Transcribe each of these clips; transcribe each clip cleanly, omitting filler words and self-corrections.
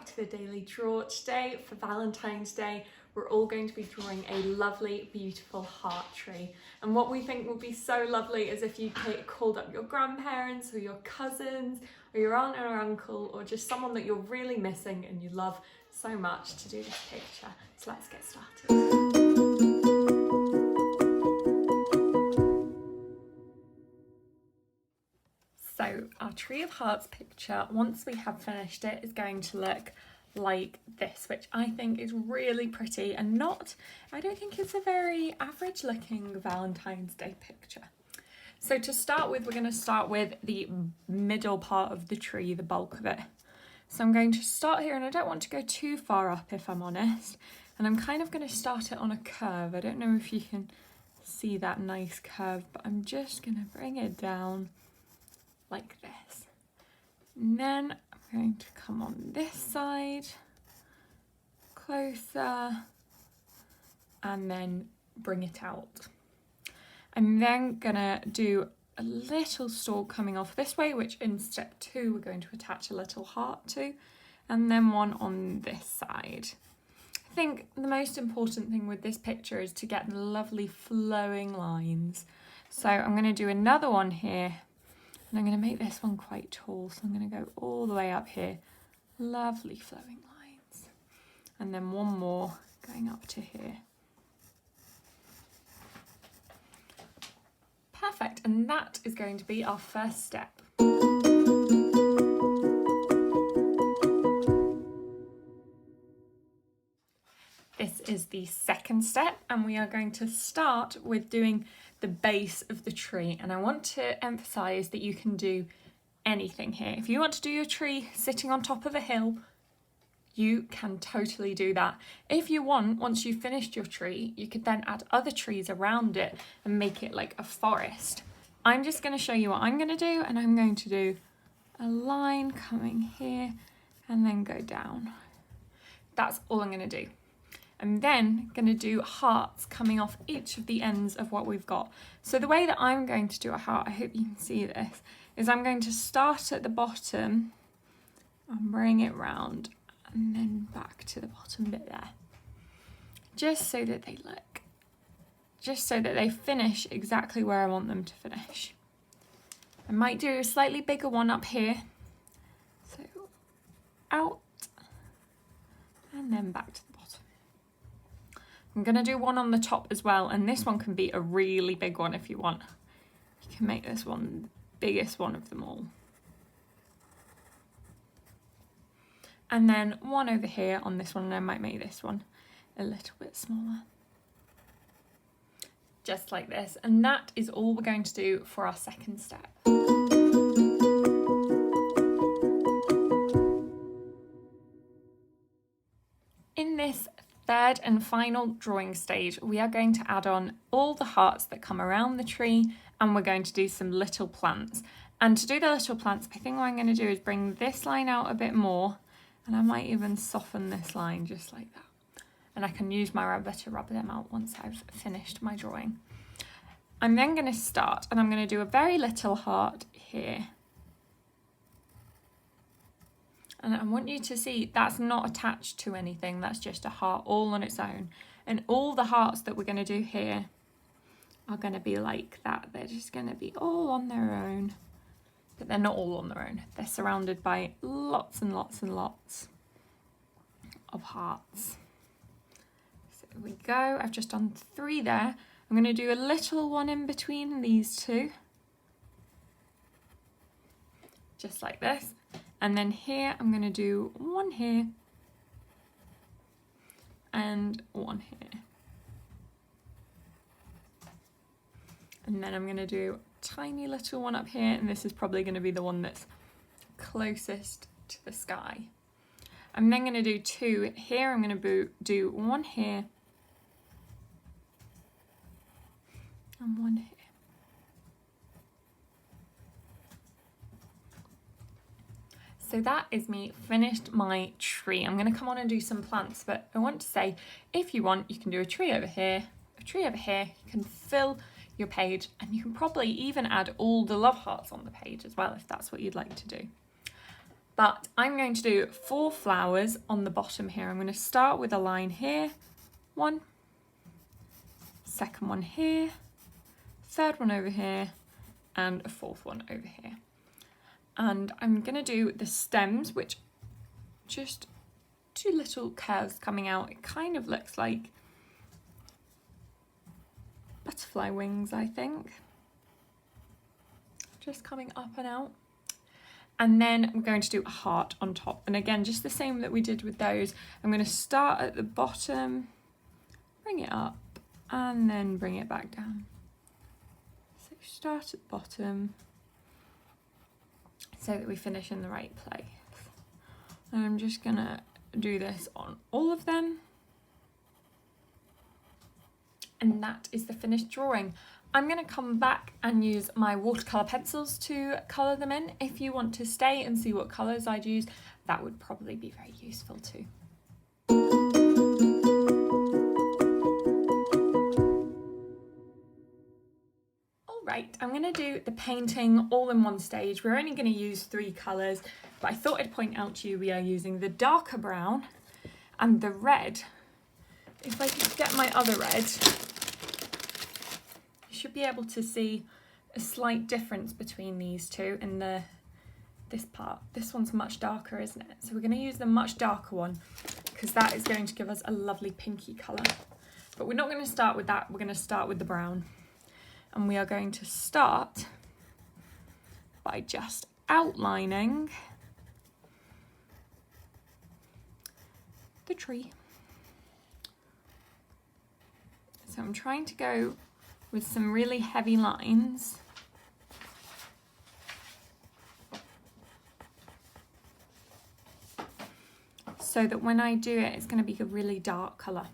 to the daily draw. Today for Valentine's Day we're all going to be drawing a lovely beautiful heart tree, and what we think would be so lovely is if you called up your grandparents or your cousins or your aunt or uncle or just someone that you're really missing and you love so much to do this picture. So let's get started. So our tree of hearts picture, once we have finished it, is going to look like this, which I think is really pretty and I don't think it's a very average looking Valentine's Day picture. So to start with, we're going to start with the middle part of the tree, the bulk of it. So I'm going to start here, and I don't want to go too far up if I'm honest, and I'm kind of going to start it on a curve. I don't know if you can see that nice curve, but I'm just going to bring it down like this. And then I'm going to come on this side, closer, and then bring it out. I'm then gonna do a little stalk coming off this way, which in step 2 we're going to attach a little heart to, and then one on this side. I think the most important thing with this picture is to get lovely flowing lines. So I'm going to do another one here, and I'm going to make this one quite tall, so I'm going to go all the way up here. Lovely flowing lines. And then one more going up to here. Perfect, and that is going to be our first step. This is the second step, and we are going to start with doing the base of the tree, and I want to emphasize that you can do anything here. If you want to do your tree sitting on top of a hill, you can totally do that. If you want, once you've finished your tree, you could then add other trees around it and make it like a forest. I'm just going to show you what I'm going to do, and I'm going to do a line coming here and then go down. That's all I'm going to do. I'm then going to do hearts coming off each of the ends of what we've got. So the way that I'm going to do a heart, I hope you can see this, is I'm going to start at the bottom and bring it round and then back to the bottom bit there. Just so that they finish exactly where I want them to finish. I might do a slightly bigger one up here. So out and then back to the bottom. I'm going to do one on the top as well, and this one can be a really big one if you want. You can make this one the biggest one of them all. And then one over here on this one, and I might make this one a little bit smaller. Just like this, and that is all we're going to do for our second step. In this third and final drawing stage, we are going to add on all the hearts that come around the tree, and we're going to do some little plants. And to do the little plants, I think what I'm going to do is bring this line out a bit more, and I might even soften this line just like that. And I can use my rubber to rub them out once I've finished my drawing. I'm then going to start, and I'm going to do a very little heart here. And I want you to see that's not attached to anything, that's just a heart all on its own. And all the hearts that we're going to do here are going to be like that. They're just going to be all on their own. But they're not all on their own. They're surrounded by lots and lots and lots of hearts. So there we go. I've just done 3 there. I'm going to do a little one in between these 2. Just like this. And then here, I'm going to do one here and one here. And then I'm going to do a tiny little one up here, and this is probably going to be the one that's closest to the sky. I'm then going to do 2 here. I'm going to do one here and one here. So that is me finished my tree. I'm going to come on and do some plants, but I want to say, if you want, you can do a tree over here, a tree over here. You can fill your page, and you can probably even add all the love hearts on the page as well, if that's what you'd like to do. But I'm going to do 4 flowers on the bottom here. I'm going to start with a line here, 1, second one here, third one over here, and a 4th one over here. And I'm going to do the stems, which just 2 little curves coming out. It kind of looks like butterfly wings, I think. Just coming up and out. And then we're going to do a heart on top. And again, just the same that we did with those. I'm going to start at the bottom, bring it up, and then bring it back down. So start at the bottom so that we finish in the right place. And I'm just going to do this on all of them. And that is the finished drawing. I'm going to come back and use my watercolour pencils to colour them in. If you want to stay and see what colours I'd use, that would probably be very useful too. Alright, I'm going to do the painting all in one stage. We're only going to use 3 colours, but I thought I'd point out to you we are using the darker brown and the red. If I could get my other red, should be able to see a slight difference between these two in this part. This one's much darker, isn't it? So we're going to use the much darker one because that is going to give us a lovely pinky colour. But we're not going to start with that, we're going to start with the brown. And we are going to start by just outlining the tree. So I'm trying to go with some really heavy lines. So that when I do it, it's going to be a really dark colour.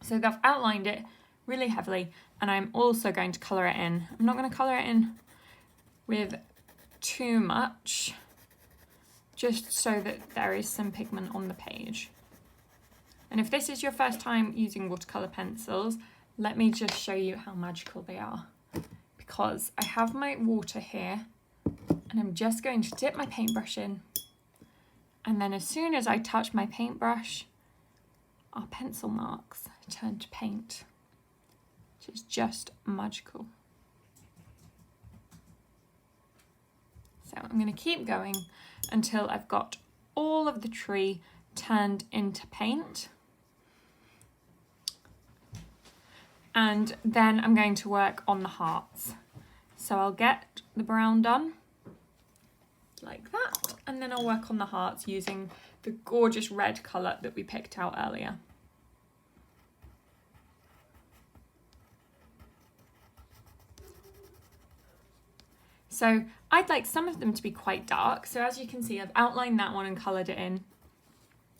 So I've outlined it really heavily, and I'm also going to colour it in. I'm not going to colour it in with too much, just so that there is some pigment on the page. And if this is your first time using watercolour pencils, let me just show you how magical they are. Because I have my water here, and I'm just going to dip my paintbrush in. And then as soon as I touch my paintbrush, our pencil marks turn to paint, which is just magical. So I'm going to keep going until I've got all of the tree turned into paint. And then I'm going to work on the hearts. So I'll get the brown done, like that, and then I'll work on the hearts using the gorgeous red colour that we picked out earlier. So I'd like some of them to be quite dark. So as you can see, I've outlined that one and coloured it in,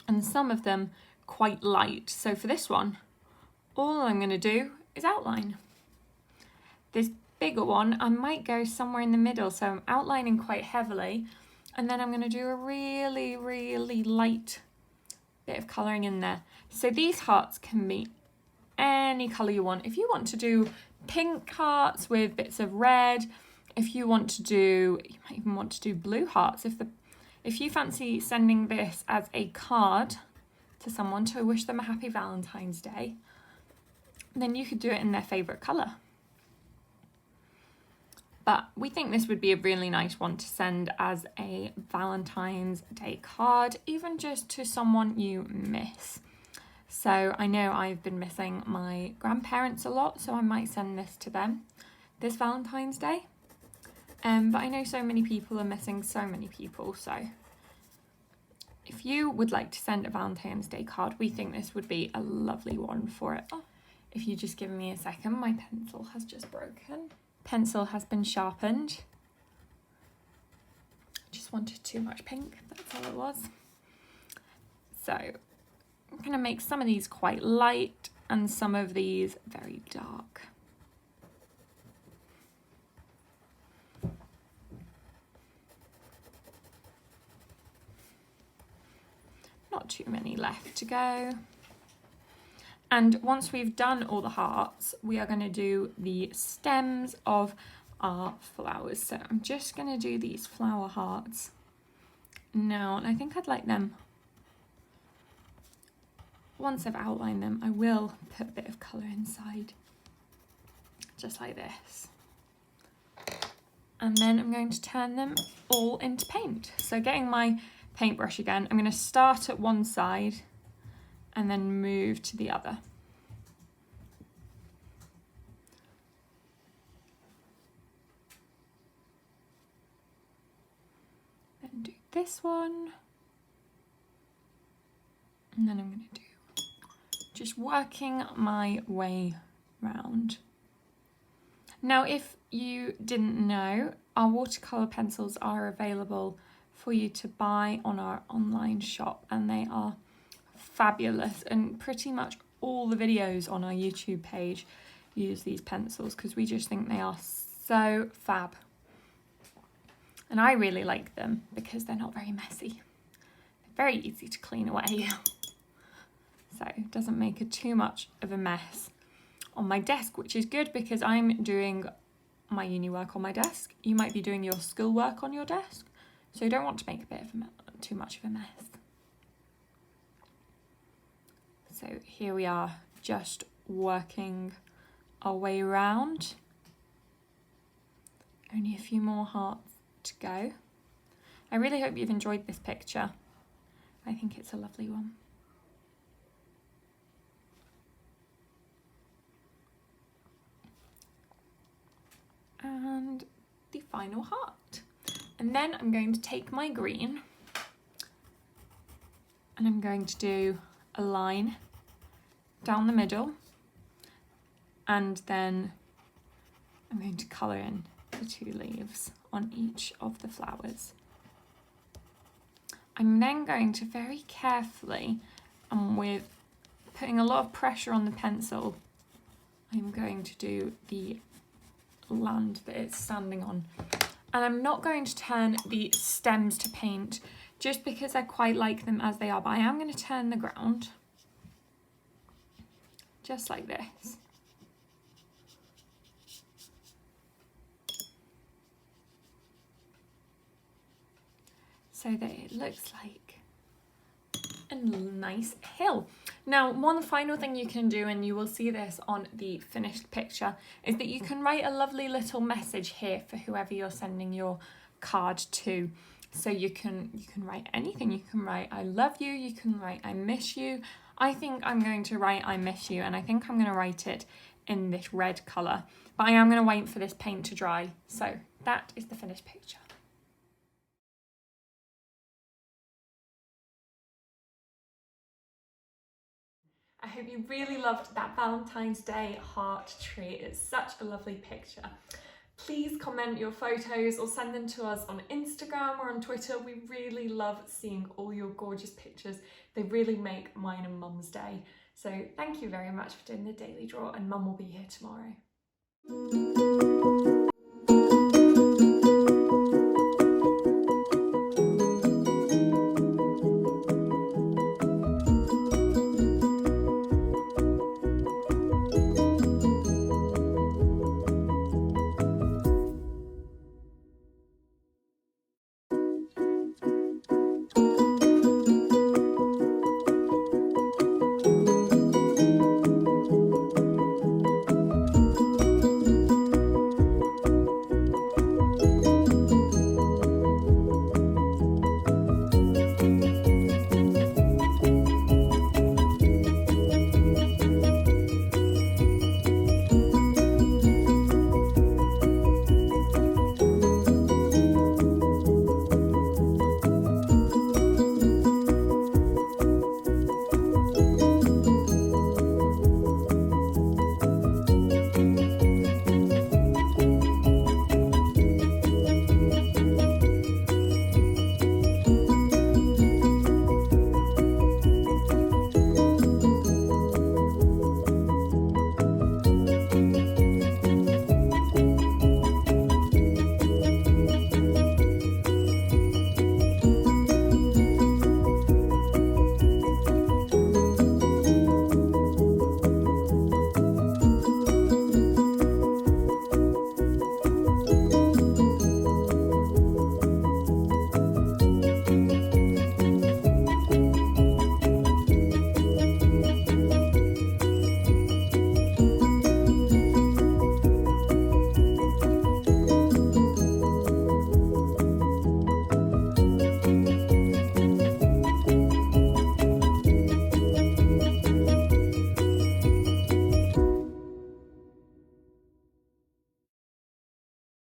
and some of them quite light. So for this one, all I'm going to do is outline. This bigger one, I might go somewhere in the middle, so I'm outlining quite heavily, and then I'm going to do a really, really light bit of colouring in there. So these hearts can be any colour you want. If you want to do pink hearts with bits of red, if you want to do, you might even want to do blue hearts. If you fancy sending this as a card to someone to wish them a happy Valentine's Day, then you could do it in their favourite colour. But we think this would be a really nice one to send as a Valentine's Day card, even just to someone you miss. So I know I've been missing my grandparents a lot, so I might send this to them this Valentine's Day. But I know so many people are missing so many people, so if you would like to send a Valentine's Day card, we think this would be a lovely one for it. If you just give me a second, my pencil has just broken. Pencil has been sharpened. Just wanted too much pink, that's all it was. So I'm going to make some of these quite light and some of these very dark. Not too many left to go. And once we've done all the hearts, we are going to do the stems of our flowers. So I'm just going to do these flower hearts now, and I think I'd like them, once I've outlined them, I will put a bit of colour inside, just like this. And then I'm going to turn them all into paint. So getting my paintbrush again, I'm going to start at one side and then move to the other. Then do this one. And then I'm going to do just working my way round. Now, if you didn't know, our watercolour pencils are available for you to buy on our online shop, and they are fabulous, and pretty much all the videos on our YouTube page use these pencils because we just think they are so fab. And I really like them because they're not very messy. They're very easy to clean away. So it doesn't make it too much of a mess on my desk, which is good because I'm doing my uni work on my desk. You might be doing your school work on your desk, so you don't want to make a bit of too much of a mess. So here we are, just working our way around. Only a few more hearts to go. I really hope you've enjoyed this picture. I think it's a lovely one. And the final heart. And then I'm going to take my green and I'm going to do a line down the middle, and then I'm going to colour in the 2 leaves on each of the flowers. I'm then going to very carefully, and with putting a lot of pressure on the pencil, I'm going to do the land that it's standing on. And I'm not going to turn the stems to paint just because I quite like them as they are, but I am going to turn the ground just like this. So that it looks like a nice hill. Now, one final thing you can do, and you will see this on the finished picture, is that you can write a lovely little message here for whoever you're sending your card to. So you can write anything. You can write I love you, you can write I miss you. I think I'm going to write I miss you, and I think I'm going to write it in this red colour. But I am going to wait for this paint to dry. So that is the finished picture. I hope you really loved that Valentine's Day heart tree. It's such a lovely picture. Please comment your photos or send them to us on Instagram or on Twitter. We really love seeing all your gorgeous pictures. They really make mine and Mum's day. So thank you very much for doing the daily draw, and Mum will be here tomorrow.